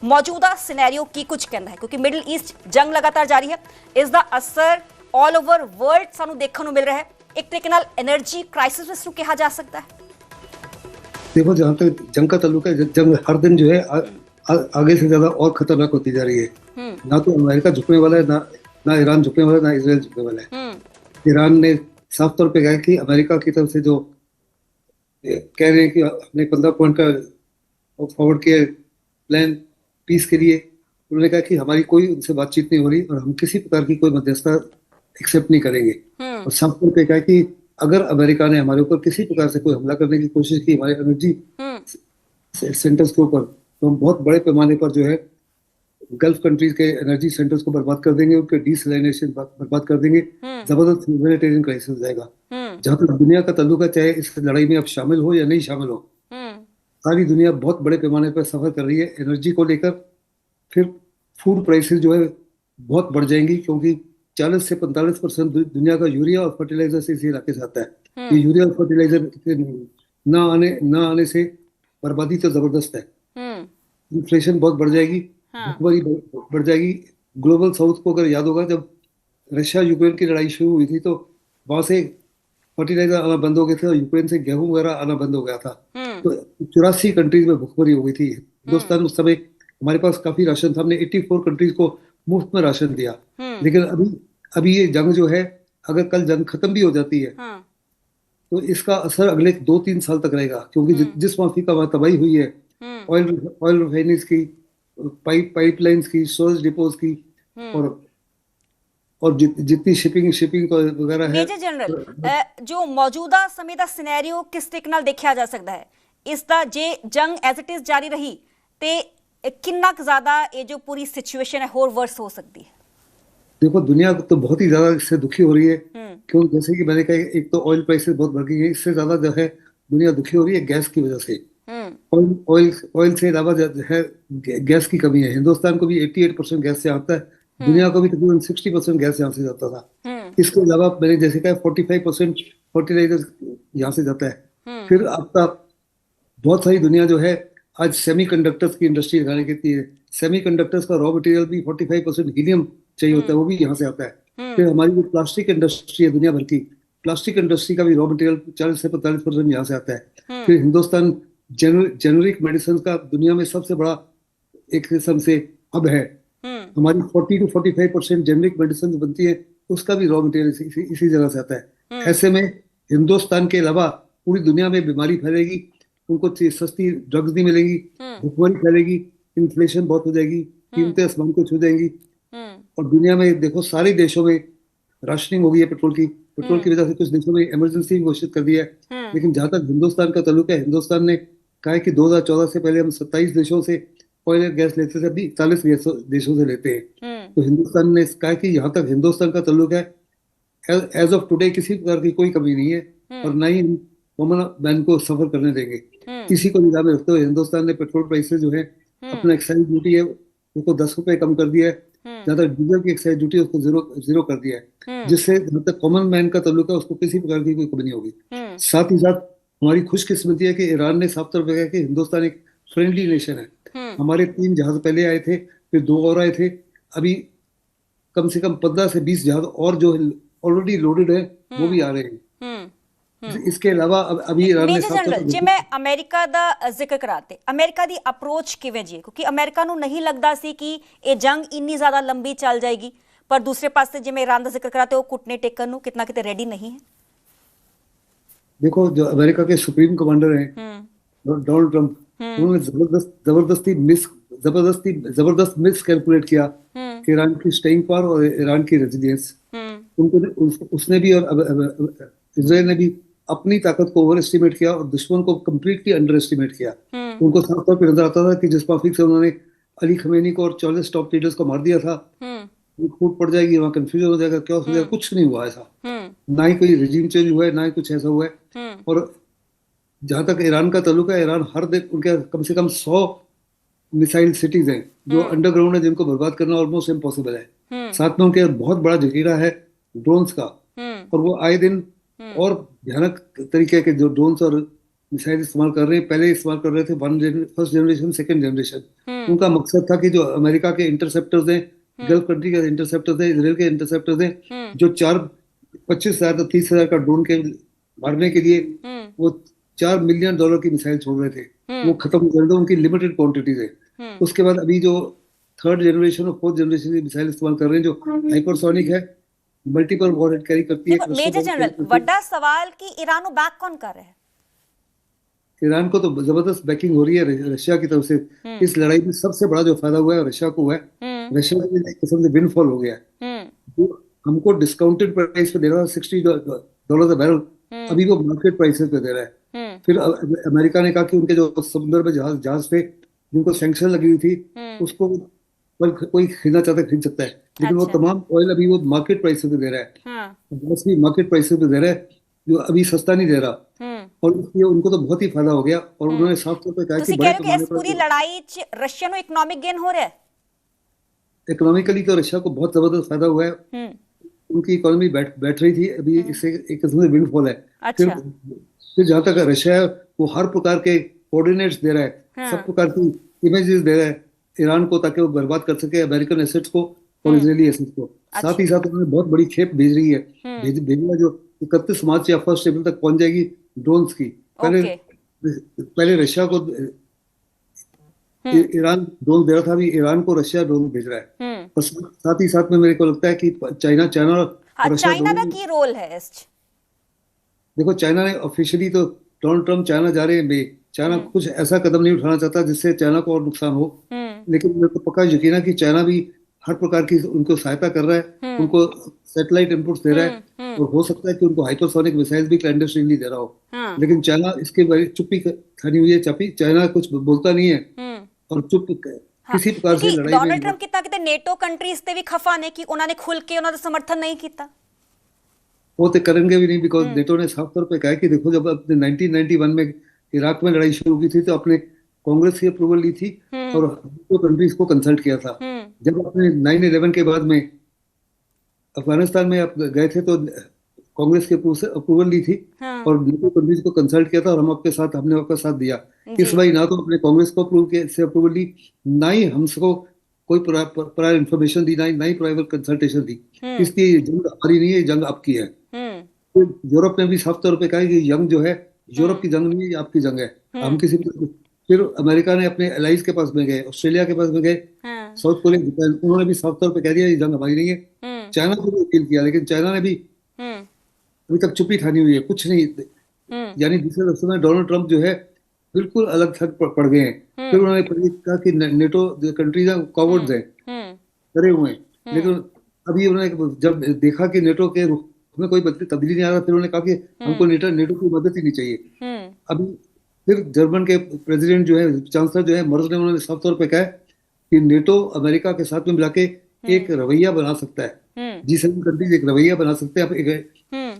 मौजूदा सिनेरियो की कुछ कहना है, क्योंकि मिडिल ईस्ट जंग लगातार जारी है, ਇਸ ਦਾ ਅਸਰ ਆਲ ਓਵਰ ਵਰਲਡ ਸਾਨੂੰ ਦੇਖਣ ਨੂੰ ਮਿਲ ਰਿਹਾ ਹੈ। ਇੱਕ ਤਰੀਕੇ ਨਾਲ એનર્ਜੀ ਕ੍ਰਾइसिस ਇਸ ਨੂੰ ਕਿਹਾ ਜਾ ਸਕਦਾ है। देखो, जहां तक जंग का ताल्लुक है, जंग हर दिन जो है आगे से ज्यादा और खतरनाक होती जा रही है। ना तो अमेरिका झुकने वाला है, ना ईरान झुकने वाला है, ना इसराइल झुकने वाला है। ईरान ने साफ तौर पे कहा कि अमेरिका की तरफ से जो कह रहे हैं कि हमने 15 पॉइंट का फॉरवर्ड किया प्लान पीस के लिए, उन्होंने कहा कि हमारी कोई उनसे बातचीत नहीं हो रही और हम किसी प्रकार की कोई मध्यस्थता एक्सेप्ट नहीं करेंगे। और साफ तौर पे कहा कि अगर अमेरिका ने हमारे ऊपर किसी प्रकार से कोई हमला करने की कोशिश की हमारे एनर्जी सेंटर्स के ऊपर, तो हम बहुत बड़े पैमाने पर जो है गल्फ कंट्रीज के एनर्जी सेंटर्स को बर्बाद कर देंगे, उनके डीसैलिनेशन बर्बाद कर देंगे, जबरदस्त ह्यूमैनिटेरियन क्राइसिस हो जाएगा। जहां तक दुनिया का ताल्लुक है, चाहे इस लड़ाई में अब शामिल हो या नहीं शामिल हो, सारी दुनिया बहुत बड़े पैमाने पर सफर कर रही है एनर्जी को लेकर। फिर फूड प्राइसेस जो है बहुत बढ़ जाएंगी, क्योंकि 40 से 45% दुनिया का यूरिया और फर्टिलाइजर से इसी इलाके से आता है। ये यूरिया और फर्टिलाइजर ना आने से बर्बादी तो जबरदस्त है। इन्फ्लेशन बहुत बढ़ जाएगी, भुखमरी बढ़ जाएगी। ग्लोबल साउथ को अगर याद होगा, जब रशिया यूक्रेन की लड़ाई शुरू हुई थी तो वहां से फर्टिलाइजर आना बंद हो गए थे और यूक्रेन से गेहूं वगैरह आना बंद हो गया था। तो 84 कंट्रीज में भुखमरी हो गई थी। हिंदुस्तान उस समय हमारे पास काफी राशन था, हमने 84 कंट्रीज को मुफ्त में राशन दिया। लेकिन अभी ये जंग जो है, अगर कल जंग खत्म भी हो जाती है तो इसका असर अगले 2-3 साल तक रहेगा, क्योंकि जिस माफी का वहां तबाही हुई है, ऑयल रिफाइनरीज की, पाइपलाइंस की, स्टोरेज डिपोज की, और जितनी शिपिंग वगैरह है। ਮੇਜਰ ਜਨਰਲ, ਜੋ ਮੌਜੂਦਾ ਸਮੇਂ ਦਾ ਸਿਨੈਰੀਓ ਕਿਸ ਤਰੀਕੇ ਨਾਲ ਦੇਖਿਆ ਜਾ ਸਕਦਾ ਹੈ? ਇਸ ਦਾ ਜੇ ਜੰਗ ਐਜ਼ ਇਟ ਇਜ਼ ਜਾਰੀ ਰਹੀ ਤੇ ਕਿੰਨਾ ਕੁ ਜ਼ਿਆਦਾ ਇਹ ਜੋ पूरी सिचुएशन है और वर्स हो सकती है? देखो, दुनिया तो बहुत ही ज्यादा इससे दुखी हो रही है, क्यों? जैसे कि मैंने कहा, एक तो ऑयल प्राइसेस बहुत बढ़ गई है, इससे ज्यादा जो है दुनिया दुखी हो रही है गैस की वजह से। ऑयल से अलावा जो है गैस की कमी है। हिंदुस्तान को भी 88% गैस से आता है, दुनिया को भी तकरीबन 60% गैस यहाँ से जाता था। इसके अलावा मैंने जैसे कहा 45% फर्टिलाइजर यहाँ से जाता है। फिर आपका बहुत सारी दुनिया जो है आज सेमीकंडक्टर्स की इंडस्ट्री लगाने की है। सेमीकंडक्टर्स का रॉ मटेरियल भी 45% हीलियम चाहिए होता है, वो भी यहाँ से आता है। फिर हमारी जो प्लास्टिक इंडस्ट्री है दुनिया भर की, प्लास्टिक इंडस्ट्री का भी रॉ मटेरियल 40 से 45% यहाँ से आता है। फिर हिंदुस्तान जेनरिक मेडिसिन का दुनिया में सबसे बड़ा एक किस्म से हब है। हमारी 40 to 45% जेनरिक मेडिसिन बनती है, उसका भी रॉ मटेरियल इसी जगह से आता है। ऐसे में हिंदुस्तान के अलावा पूरी दुनिया में बीमारी फैलेगी, उनको सस्ती ड्रग्स नहीं मिलेगी, भुखमरी फैलेगी, इन्फ्लेशन बहुत हो जाएगी, कीमतें आसमान को छू जाएंगी। और दुनिया में देखो, सारे देशों में राशनिंग हो गई है पेट्रोल की वजह से कुछ देशों में इमरजेंसी घोषित कर दिया है। लेकिन जहां तक हिंदुस्तान का ताल्लुक है, हिंदुस्तान ने कहा है कि 2014 से पहले हम 27 देशों से ऑयल और गैस लेते थे, अभी 41 देशों से लेते हैं। तो हिंदुस्तान ने कहा कि यहाँ तक हिंदुस्तान का ताल्लुक है, एज ऑफ टुडे किसी प्रकार की कोई कमी नहीं है और ना ही हम कॉमन मैन को सफर करने देंगे। इसी को निगाह में रखते हुए हिंदुस्तान ने पेट्रोल प्राइसेस जो है, अपना एक्साइज ड्यूटी है उसको 10 रुपए कम कर दिया है। जहाँ तक डीजल की एक्साइज ड्यूटी है उसको जीरो कर दिया है, जिससे जहाँ तक कॉमन मैन का ताल्लुक है उसको किसी प्रकार की कोई कमी नहीं होगी। साथ ही साथ हमारी खुशकिस्मती है कि ईरान ने साफ तौर पर कहा कि हिंदुस्तान एक फ्रेंडली नेशन है। हमारे 3 जहाज पहले आए थे, फिर 2 और आए थे, अभी कम से कम 15 से 20 जहाज और जो ऑलरेडी लोडेड है वो भी आ रहे हैं। इसके अलावा अभी ईरान ने ਮੇਜਰ ਜਨਰਲ, ਜੇ ਮੈਂ ਅਮਰੀਕਾ ਦਾ ਜ਼ਿਕਰ ਕਰਾਤੇ, ਅਮਰੀਕਾ ਦੀ ਅਪਰੋਚ ਕਿਵੇਂ ਜੀ? ਕਿਉਂਕਿ ਅਮਰੀਕਾ ਨੂੰ ਨਹੀਂ ਲੱਗਦਾ ਸੀ ਕਿ ਇਹ ਜੰਗ ਇੰਨੀ ਜ਼ਿਆਦਾ ਲੰਬੀ ਚੱਲ ਜਾਏਗੀ, ਪਰ ਦੂਸਰੇ ਪਾਸੇ ਜਿਵੇਂ ईरान ਦਾ ਜ਼ਿਕਰ ਕਰਾਤੇ, ਉਹ ਘੁਟਨੇ ਟੇਕਣ ਨੂੰ ਕਿਤਨਾ ਕਿਤੇ ਰੈਡੀ नहीं है। देखो, जो अमेरिका के सुप्रीम कमांडर हैं डोनाल्ड ट्रंप, उन्होंने जबरदस्त मिस कैलकुलेट किया ईरान की स्टेइंग पावर और ईरान की रेजिलियंस। उसने भी और इजराइल ने भी अपनी ताकत को ओवर एस्टिमेट किया और दुश्मन को कंप्लीटली अंडर एस्टिमेट किया। उनको साफ तौर पर नजर आता था कि जिस माफिक से उन्होंने अली खमेनी को और 40 टॉप लीडर्स को मार दिया था, फूट पड़ जाएगी, वहां कंफ्यूजन हो जाएगा, क्या हो जाएगा, कुछ नहीं हुआ ऐसा। ना ही कोई रिजीम चेंज हुआ है, ना ही कुछ ऐसा हुआ है। और जहां तक ईरान का ताल्लुक है, ईरान हर दिन उनके कम से कम 100 मिसाइल सिटीज हैं जो अंडरग्राउंड है, जिनको बर्बाद करना ऑलमोस्ट इम्पॉसिबल है। साथ में उनके बहुत बड़ा जखीरा है ड्रोन्स का, और वो आए दिन और भयानक तरीके के जो ड्रोन्स और मिसाइल इस्तेमाल कर रहे हैं। पहले इस्तेमाल कर रहे थे फर्स्ट जनरेशन, सेकंड जनरेशन। हम्म उनका मकसद था कि जो अमेरिका के इंटरसेप्टर्स हैं, हम्म गल्फ कंट्री के इंटरसेप्टर्स हैं, इसराइल के इंटरसेप्टर्स हैं, हम्म जो 25,000 तो 30,000 का ड्रोन के मारने के लिए हम्म वो $4 मिलियन की मिसाइल छोड़ रहे थे। वो हम्म खत्म हो गए थे, उनकी लिमिटेड क्वांटिटीज है। हम्म उसके बाद अभी जो थर्ड जनरेशन और फोर्थ जनरेशन की मिसाइल इस्तेमाल कर रहे हैं, जो हाइपरसोनिक है, मल्टीपल वॉरहेड कैरी करती है, देखो क्लस्टर मेजर बम जनरल, कैरी करती है। वड्डा सवाल कि ईरान बैक कौन कर रहे हैं? ईरान को तो जबरदस्त बैकिंग हो रही है रशिया की तरफ से। हम्म इस लड़ाई में सबसे बड़ा जो फायदा हुआ है रशिया को हुआ है। हम्म रशिया को एक किस्म से विंडफॉल हो गया है। हम्म वो हमको डिस्काउंटेड प्राइस पे दे रहा है, $60 हम्म अभी वो मार्केट प्राइसेस पे दे रहा है। हम्म फिर अमेरिका ने कहा कि उनके जो समुद्र में जहाज जहाज थे, जिनको सैंक्शन लगी हुई थी, हम्म उसको कोई खरीदना चाहता है खरीद सकता है, लेकिन वो अच्छा तमाम ऑयल अभी वो मार्केट प्राइसेस पे दे रहा है। हाँ गैस भी मार्केट प्राइसेस पे दे रहा है, जो अभी सस्ता नहीं दे रहा। हम्म और इसलिए उनको तो बहुत ही फायदा हो गया, और हम्म उन्होंने साफ तौर पर कहा कि ਤੁਸੀਂ ਕਹਿ बड़े ਰਹੇ ਹੋ ਕਿ पैमाने ਇਸ पर ਪੂਰੀ ਲੜਾਈ 'ਚ ਰਸ਼ੀਆ ਨੂੰ ਇਕਨੋਮਿਕ ਗੇਨ ਹੋ ਰਿਹਾ ਹੈ? इकोनॉमिकली तो रशिया को बहुत जबरदस्त फायदा हुआ है। हम्म उनकी इकोनॉमी बैठ रही थी, अभी इससे एक किस्म से विंडफॉल है। फिर अच्छा फिर जहां तक रशिया है, वो हर प्रकार के कोऑर्डिनेट्स दे रहा है, सब हाँ प्रकार की इमेजेस दे रहा है ईरान को, ताकि वो बर्बाद कर सके अमेरिकन एसेट्स को और हम्म इजरायली एसेट्स को। साथ अच्छा ही साथ उन्होंने बहुत बड़ी खेप भेज रही है, हम्म भेजना जो 31 मार्च या 1 अप्रैल तक पहुंच जाएगी, ड्रोन्स की। पहले ओके पहले रशिया को हम्म ईरान ड्रोन दे रहा था, अभी ईरान को रशिया ड्रोन भेज रहा है। हम्म और साथ ही साथ में मेरे को लगता है कि चाइना चाइना हाँ और रशिया चाइना दोनों का की रोल है इस 'ਚ? देखो, चाइना ने ऑफिशियली तो डोनाल्ड ट्रम्प चाइना जा रहे हैं चाइना हम्म कुछ ऐसा कदम नहीं उठाना चाहता जिससे चाइना को और नुकसान हो। हम्म लेकिन मेरे को पक्का यकीन है कि चाइना भी हर प्रकार की उनको सहायता कर रहा है, हम्म उनको सैटेलाइट इनपुट्स दे रहा है, और हम्म हो सकता है कि उनको हाइपरसोनिक मिसाइल भी क्लैंडस्टाइनली दे रहा हो। हाँ लेकिन चाइना इसके बारे चुप्पी खानी हुई है, चपी चाइना कुछ बोलता नहीं है, हम्म और चुप ਹਾਂ किसी प्रकार से ਕਿਉਂਕਿ लड़ाई में ਡੋਨਲਡ ਟਰੰਪ ਕਿਤਾ ਕਿਤੇ ਨੇਟੋ ਕੰਟਰੀਜ਼ ਤੇ ਵੀ ਖਫਾ ਨੇ ਕਿ ਉਹਨਾਂ ਨੇ ਖੁੱਲ ਕੇ ਉਹਨਾਂ ਦਾ ਸਮਰਥਨ ਨਹੀਂ ਕੀਤਾ। वो तो करेंगे भी नहीं, बिकॉज हम्म नेटो ने साफ तौर पे कहा है कि देखो, जब अपने 1991 में इराक में लड़ाई शुरू की थी, तो अपने कांग्रेस की अप्रूवल ली थी हम्म और दो कंट्रीज को कंसल्ट किया था। हम्म जब अपने 9/11 के बाद में अफगानिस्तान में आप गए थे, तो कांग्रेस की अप्रूवल ली थी हाँ और नेटो कंट्रीज को कंसल्ट किया था, और हमने आपका साथ दिया। जी इस बार ना तो अपने कांग्रेस को अप्रूवल ली, ना ही हमको कोई प्रायर इन्फॉर्मेशन दी, ना ही प्राइवेट कंसल्टेशन दी। इसलिए ये जंग हमारी नहीं है, ये जंग आपकी है। हम्म तो यूरोप ने भी साफ तौर पे कहा है कि जंग जो है, यूरोप हम्म की जंग नहीं है, ये आपकी जंग है। हम हम्म किसी फिर अमेरिका ने अपने एलाइज के पास में गए, ऑस्ट्रेलिया के पास में गए, हाँ साउथ कोरिया, जापान, उन्होंने भी साफ तौर पे कह दिया ये जंग हमारी नहीं है। हम्म चाइना को भी अपील किया, लेकिन चाइना ने भी हम्म अभी तक चुप्पी ठानी हुई है, कुछ नहीं। हम्म यानी दूसरे लफ्जों में डोनाल्ड ट्रंप जो है बिल्कुल अलग थलग पड़ गए हैं। फिर उन्होंने पहले कहा कि नेटो कंट्रीज है कॉवर्ड्स हैं, हम्म डरे हुए हैं। लेकिन अभी उन्होंने जब देखा कि नेटो के रुख में कोई तब्दीली नहीं आ रहा, फिर उन्होंने कहा कि हमको नेटो नेटो की मदद ही नहीं चाहिए। हम्म अभी फिर जर्मन के प्रेसिडेंट जो है, चांसलर जो है मर्ज ने, उन्होंने साफ तौर पे कहा है कि नेटो अमेरिका के साथ में मिला के एक रवैया बना सकता है, G7 कंट्रीज एक रवैया बना सकते हैं। हम्म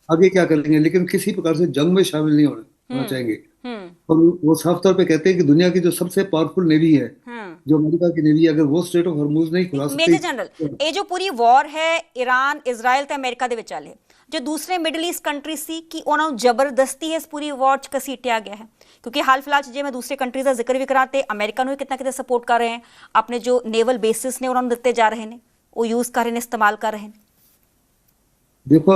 आगे क्या करेंगे, लेकिन किसी प्रकार से जंग में शामिल नहीं होना चाहेंगे। हम्म और वो साफ तौर पे कहते हैं कि दुनिया की जो सबसे पावरफुल नेवी है, हाँ जो अमेरिका की नेवी है, अगर वो स्ट्रेट ऑफ हॉर्मूज नहीं खुला सकती। ਮੇਜਰ ਜਨਰਲ ਇਹ ਜੋ ਪੂਰੀ ਵਾਰ ਹੈ ਈਰਾਨ ਇਜ਼ਰਾਈਲ ਤੇ ਅਮਰੀਕਾ ਦੇ ਵਿਚਾਲੇ, ਜੋ ਦੂਸਰੇ ਮਿਡਲ ਈਸਟ ਕੰਟਰੀ ਸੀ ਕਿ ਉਹਨਾਂ ਨੂੰ ਜ਼ਬਰਦਸਤੀ ਇਸ ਪੂਰੀ ਵਾਰ 'ਚ ਘਸੀਟਿਆ ਗਿਆ ਹੈ? ਕਿਉਂਕਿ ਹਾਲ ਫਿਲਹਾਲ 'ਚ ਜੇ ਮੈਂ ਦੂਸਰੇ ਕੰਟਰੀਜ਼ ਦਾ ਜ਼ਿਕਰ ਵੀ ਕਰਾਂ ਤੇ ਅਮਰੀਕਾ ਨੂੰ ਵੀ ਕਿਤੇ ਨਾ ਕਿਤੇ ਸਪੋਰਟ ਕਰ ਰਹੇ ਹਨ, ਆਪਣੇ ਜੋ ਨੇਵਲ ਬੇਸਿਸ ਨੇ ਉਹਨਾਂ ਨੂੰ ਦਿੱਤੇ ਜਾ ਰਹੇ ਨੇ, ਉਹ ਯੂਜ਼ ਕਰ ਰਹੇ ਨੇ, ਇਸਤੇਮਾल कर रहे हैं। देखो,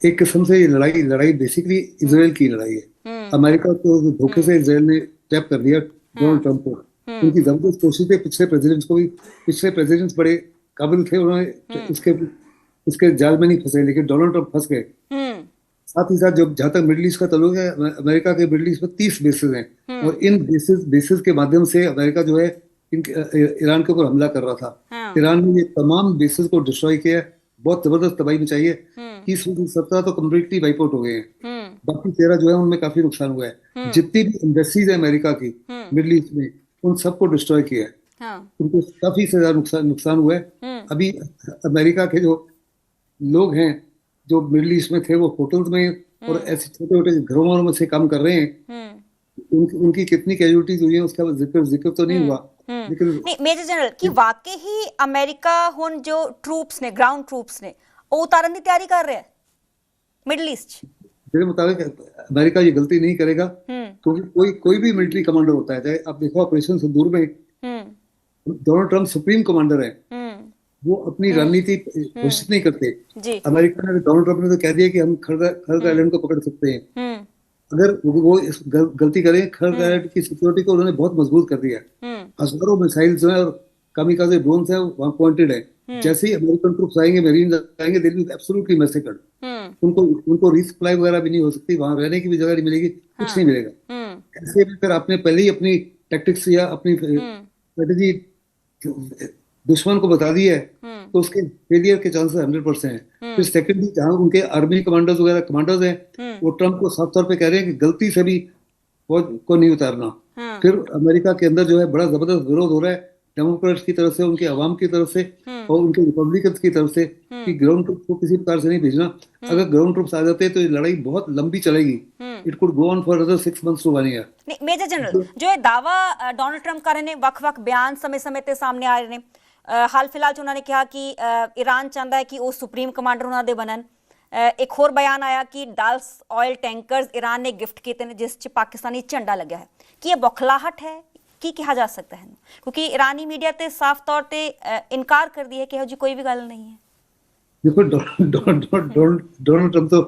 एक किस्म से ये लड़ाई लड़ाई बेसिकली इसराइल की लड़ाई है। अमेरिका को धोखे से इसराइल ने टैप कर दिया डोनाल्ड ट्रंप को। उनकी जबरदस्त कोशिश थी, पिछले प्रेसिडेंट्स बड़े काबिल थे, उन्होंने इसके जाल में नहीं फंसे, लेकिन डोनाल्ड ट्रंप फंस गए। साथ ही साथ जब जहां तक मिडिल ईस्ट का ताल्लुक है, अमेरिका के मिडिल ईस्ट में 30 बेसिस हैं, और इन बेसिस के माध्यम से अमेरिका जो है ईरान के ऊपर हमला कर रहा था। ईरान ने ये तमाम बेसिस को डिस्ट्रॉय किया, बहुत जबरदस्त तबाही मचाई है। 30-17 तो कम्प्लीटली वाइप आउट हो गए हैं, बाकी 13 जो है उनमें काफी नुकसान हुआ है। जितनी भी एम्बेसीज है अमेरिका की मिडिल ईस्ट में, उन सबको डिस्ट्रॉय किया है। उनको काफी से ज्यादा नुकसान हुआ है। अभी अमेरिका के जो लोग हैं जो मिडिल ईस्ट में थे, वो होटल्स में और ऐसे छोटे छोटे घरों में से काम कर रहे हैं। उनकी कितनी कैजुअलिटीज हुई है उसका जिक्र तो नहीं हुआ, लेकिन नहीं मेजर जनरल कि वाकई ही अमेरिका हुन जो ट्रूप्स ने, ग्राउंड ट्रूप्स ने, ਉਹ ਉਤਾਰਨ ਦੀ ਤਿਆਰੀ ਕਰ ਰਿਹਾ ਹੈ ਮਿਡਲ ਈਸਟ 'ਚ। मेरे मुताबिक अमेरिका ये गलती नहीं करेगा, क्योंकि कोई कोई भी मिलिट्री कमांडर होता है, चाहे आप देखो ऑपरेशन सिंदूर में डोनाल्ड ट्रंप सुप्रीम कमांडर है, वो अपनी रणनीति घोषित नहीं करते। जी अमेरिका ने, डोनाल्ड ट्रंप ने तो कह दिया कि हम खड़ग आइलैंड को पकड़ सकते हैं। अगर वो इस गलती करें, खड़ग आइलैंड की सिक्योरिटी को उन्होंने बहुत मजबूत कर दिया है। हजारों मिसाइल जो है और कामिकाजे ड्रोन है वहां पॉइंटेड है। जैसे ही अमेरिकन ट्रूप्स आएंगे, मेरीन आएंगे, they will be absolutely massacred. उनको उनको रिसप्लाई वगैरह भी नहीं हो सकती, वहां रहने की भी जगह नहीं मिलेगी, कुछ नहीं मिलेगा। ऐसे में फिर आपने पहले ही अपनी टैक्टिक्स या अपनी स्ट्रेटेजी दुश्मन को बता दी है, तो उसके फेलियर के चांसेस 100% हैं। फिर सेकेंडली, जहां उनके आर्मी कमांडर्स वगैरह कमांडर्स हैं, वो ट्रंप को साफ तौर पे कह रहे हैं कि गलती से भी फौज को नहीं उतारना। फिर अमेरिका के अंदर जो है बड़ा जबरदस्त विरोध हो रहा है, डेमोक्रेट्स की तरफ से, उनके अवाम की तरफ से और उनके रिपब्लिकन्स की तरफ से, कि ग्राउंड ट्रूप को किसी प्रकार से नहीं भेजना। अगर ग्राउंड ट्रूप्स आ जाते हैं तो ये लड़ाई बहुत लंबी चलेगी। It could go on for other 6 months to 1 year। नहीं, मेजर जनरल जो ਇਹ ਦਾਵਾ ਡੋਨਲਡ ਟਰੰਪ ਕਰ ਰਹੇ ਨੇ, ਵੱਖ-ਵੱਖ ਬਿਆਨ ਸਮੇਂ-ਸਮੇਂ ਤੇ ਸਾਹਮਣੇ ਆ ਰਹੇ ਨੇ। ਹਾਲ ਫਿਲਹਾਲ ਚ ਉਹਨਾਂ ਨੇ ਕਿਹਾ ਕਿ ਈਰਾਨ ਚਾਹੁੰਦਾ ਹੈ ਕਿ ਉਹ ਸੁਪਰੀਮ ਕਮਾਂਡਰ ਉਹਨਾਂ ਦੇ ਬਣਨ। ਇੱਕ ਹੋਰ ਬਿਆਨ ਆਇਆ ਕਿ ਡਾਲਸ ਆਇਲ ਟੈਂਕਰਸ ਈਰਾਨ ਨੇ ਗਿਫਟ ਕੀਤੇ ਨੇ, ਜਿਸ ਚ ਪਾਕਿਸਤਾਨੀ ਝੰਡਾ ਲੱਗਿਆ ਹੈ। ਕੀ ਇਹ ਬੌਖਲਾਹਟ ਹੈ? ਕੀ ਕਿਹਾ ਜਾ ਸਕਦਾ ਹੈ? ਕਿਉਂਕਿ ईरानी मीडिया ਤੇ ਸਾਫ਼ ਤੌਰ ਤੇ ਇਨਕਾਰ ਕਰਦੀ ਹੈ ਕਿ ਇਹੋ ਜਿਹੀ ਕੋਈ ਵੀ ਗੱਲ नहीं है। देखो, डोनाल्ड ट्रंप तो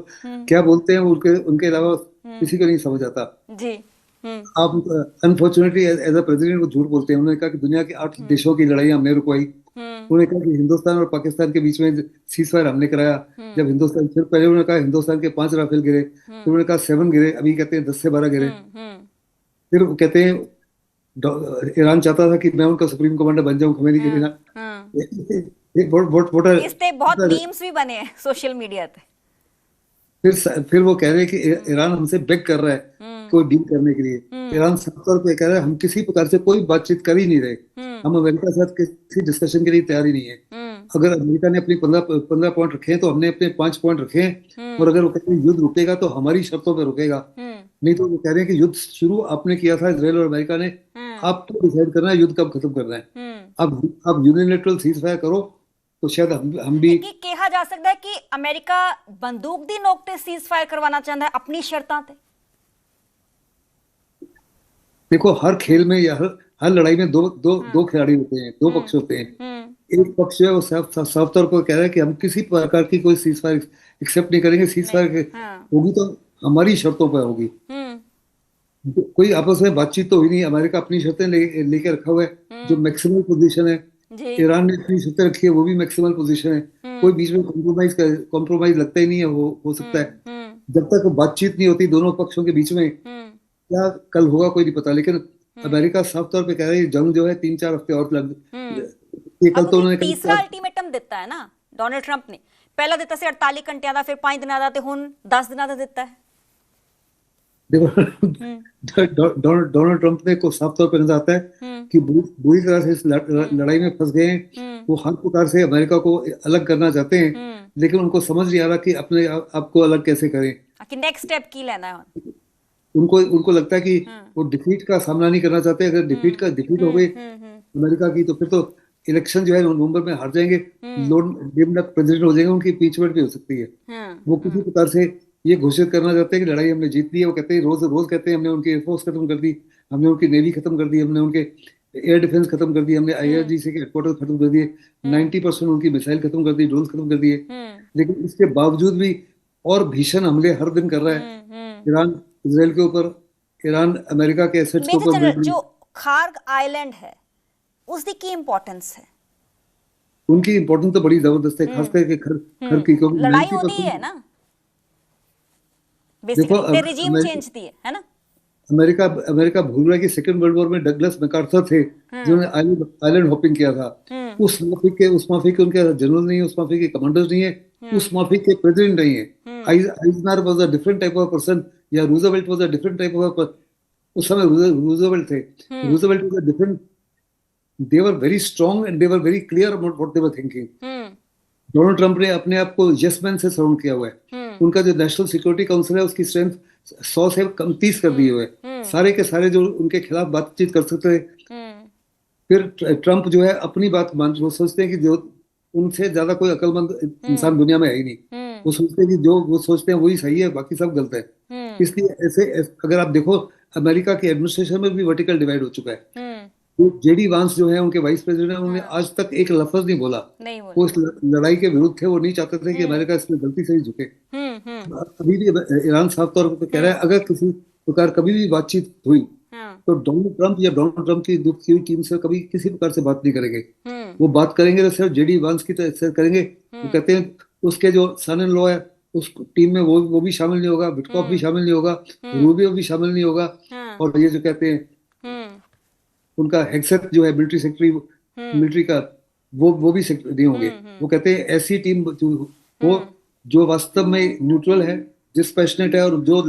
क्या बोलते हैं उनके उनके अलावा किसी को नहीं समझ आता जी। आप अनफॉर्चुनेटली एज अ प्रेसिडेंट वो झूठ बोलते हैं। उन्होंने कहा कि दुनिया के 8 देशों की लड़ाई हमने रुकवाई। उन्होंने कहा कि हिंदुस्तान और पाकिस्तान के बीच में सीज फायर हमने कराया। जब हिंदुस्तान, फिर पहले उन्होंने कहा हिंदुस्तान के 5 राफेल गिरे, फिर उन्होंने कहा 7 गिरे, अभी कहते हैं 10 से 12 गिरे। फिर वो कहते हैं ईरान चाहता था कि मैं उनका सुप्रीम कमांडर बन जाऊं खमेनी के बिना। इस पे बहुत मीम्स भी बने हैं सोशल मीडिया पे। फिर वो कह रहे हैं कि ईरान हमसे बेग कर रहा है कोई डील करने के लिए। ईरान साफ तौर पे कह रहा है हम किसी प्रकार से कोई बातचीत कर ही नहीं रहे, हम अमेरिका के साथ किसी डिस्कशन के लिए तैयार ही नहीं है। अगर अमेरिका ने अपनी 15 पॉइंट रखे हैं तो हमने अपने 5 पॉइंट रखे हैं, और अगर वो कहते हैं युद्ध रुकेगा तो हमारी शर्तों पर रुकेगा। नहीं तो वो कह रहे हैं कि युद्ध शुरू आपने किया था इसराइल और अमेरिका ने, आपको डिसाइड करना है युद्ध कब खत्म करना है। अब यूनिलैटरल सीज फायर करो तो शायद हम भी ਕੀ ਕਿਹਾ ਜਾ ਸਕਦਾ ਹੈ ਕਿ ਅਮਰੀਕਾ ਬੰਦੂਕ ਦੀ ਨੋਕ ਤੇ ਸੀਜ਼ ਫਾयर ਕਰਵਾਉਣਾ ਚਾਹੁੰਦਾ ਹੈ ਆਪਣੀ ਸ਼ਰਤਾਂ ਤੇ। देखो, हर खेल में या हर लड़ाई में दो खिलाड़ी होते हैं, 2 पक्ष होते हैं। एक पक्ष जो है वो साफ तौर पर कह रहा है कि हम किसी प्रकार की कोई सीज फायर एक्सेप्ट नहीं करेंगे। सीज फायर होगी तो हमारी शर्तों पर होगी। कोई आपस में बातचीत तो हुई नहीं। अमेरिका अपनी शर्तें लेके रखा हुआ है, जो मैक्सिमल पोजीशन है। ईरान ने अपनी शर्तें रखी है, वो भी मैक्सिमल पोजीशन है। कोई बीच में कॉम्प्रोमाइज लगता ही नहीं है। हो सकता है जब तक बातचीत नहीं होती दोनों पक्षों के बीच में, क्या कल होगा कोई नहीं पता। लेकिन अमेरिका साफ तौर पे कह रहा है जंग जो है 3-4 हफ्ते और लग। ये कल तो उन्होंने तीसरा अल्टीमेटम ਦਿੱਤਾ ਹੈ ਨਾ ਡੋਨਲਡ ਟਰੰਪ ਨੇ। ਪਹਿਲਾਂ ਦਿੱਤਾ ਸੀ 48 ਘੰਟਿਆਂ ਦਾ, ਫਿਰ 5 ਦਿਨਾਂ ਦਾ, ਤੇ ਹੁਣ 10 ਦਿਨਾਂ ਦਾ ਦਿੱਤਾ ਹੈ। देखो, डोनाल्ड ट्रंप ने को साफ तौर पर नजर आता है कि बुरी तरह से इस लड़ाई में फंस गए हैं। वो हर प्रकार से अमेरिका को अलग करना चाहते हैं, लेकिन उनको समझ नहीं आ रहा कि अपने आप को अलग कैसे करें, कि नेक्स्ट स्टेप की लेना है। उनको लगता है कि वो डिफीट का सामना नहीं करना चाहते। अगर डिफीट हो गई अमेरिका की, तो फिर तो इलेक्शन जो है नवंबर में हार जाएंगे, प्रेसिडेंट हो जाएंगे, उनकी इम्पीचमेंट भी हो सकती है। वो किसी प्रकार से ये घोषित करना चाहते हैं कि लड़ाई हमने जीत ली है। वो कहते हैं रोज कहते हैं हमने उनकी एयरफोर्स खत्म कर दी, हमने उनकी नेवी खत्म कर दी, हमने उनके एयर डिफेंस खत्म कर दी, हमने IRGC के हेडक्वार्टर खत्म कर दिए, 90% उनकी मिसाइल खत्म कर दी, ड्रोन खत्म कर दिए। लेकिन इसके बावजूद भी और भीषण हमले हर दिन कर रहा है ईरान इसराइल के ऊपर, ईरान अमेरिका के एसेट्स के ऊपर। जो खार्ग आइलैंड है उसकी की इंपॉर्टेंस है? उनकी इंपॉर्टेंस तो बड़ी जबरदस्त है, खास करके खर की, क्योंकि लड़ाई होनी है ना बेसिकली, रिजीम चेंज थी, है ना। अमेरिका भूल रहा है कि सेकंड वर्ल्ड वॉर में डगलस मैकार्थर थे जिन्होंने आइलैंड हॉपिंग किया था। उस माफिक के उनके जनरल नहीं है, उस माफिक के कमांडर्स नहीं है, उस माफिक के प्रेसिडेंट नहीं है। Eisenhower was a different type of person, या Roosevelt was a different type of, उस समय रूजवेल्ट थे। Roosevelt was a different, they were very strong and they were very clear about what they were thinking। Donald Trump ने अपने आप को yes man से surround किया हुआ है। उनका जो नेशनल सिक्योरिटी काउंसिल है उसकी स्ट्रेंथ 100 से कम 30 कर दिए हुए है। सारे के सारे जो उनके खिलाफ बातचीत कर सकते थे। फिर ट्रंप जो है अपनी बात मान, वो सोचते हैं कि जो उनसे ज्यादा कोई अक्लमंद इंसान दुनिया में है ही नहीं। वो सोचते हैं कि जो वो सोचते हैं वही सही है, बाकी सब गलत है। इसलिए अगर आप देखो, अमेरिका के एडमिनिस्ट्रेशन में भी वर्टिकल डिवाइड हो चुका है। तो जेडी वांस जो है उनके वाइस प्रेसिडेंट है, उन्होंने आज तक एक लफ्ज नहीं बोला। नहीं बोला। वो इस लड़ाई के विरुद्ध थे, वो नहीं चाहते थे कि अमेरिका इसमें गलती से ही झुके। अभी भी ईरान साफ तौर पर कह रहा है अगर किसी प्रकार कभी भी बातचीत हुई तो डोनाल्ड ट्रंप या डोनाल्ड ट्रंप की दूध की हुई टीम से कभी किसी प्रकार से बात नहीं करेंगे। वो बात करेंगे तो सिर्फ जेडी वांस की तरह से करेंगे। वो कहते हैं उसके जो सन इन लॉ है उस टीम में वो भी शामिल नहीं होगा, विटकॉफ भी शामिल नहीं होगा, रूबियो भी शामिल नहीं होगा, और ये जो कहते हैं उनका हेगसेथ जो है मिलिट्री सेक्रेटरी मिलिट्री का, वो भी नहीं होंगे। वो कहते हैं ऐसी टीम हो जो वास्तव में न्यूट्रल है, डिस्पैशनेट है, और जो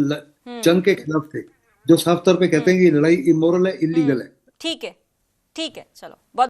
जंग के खिलाफ थे, जो साफ तौर पे कहते हैं कि लड़ाई इमोरल है, इलीगल है। ठीक है, ठीक है, चलो बहुत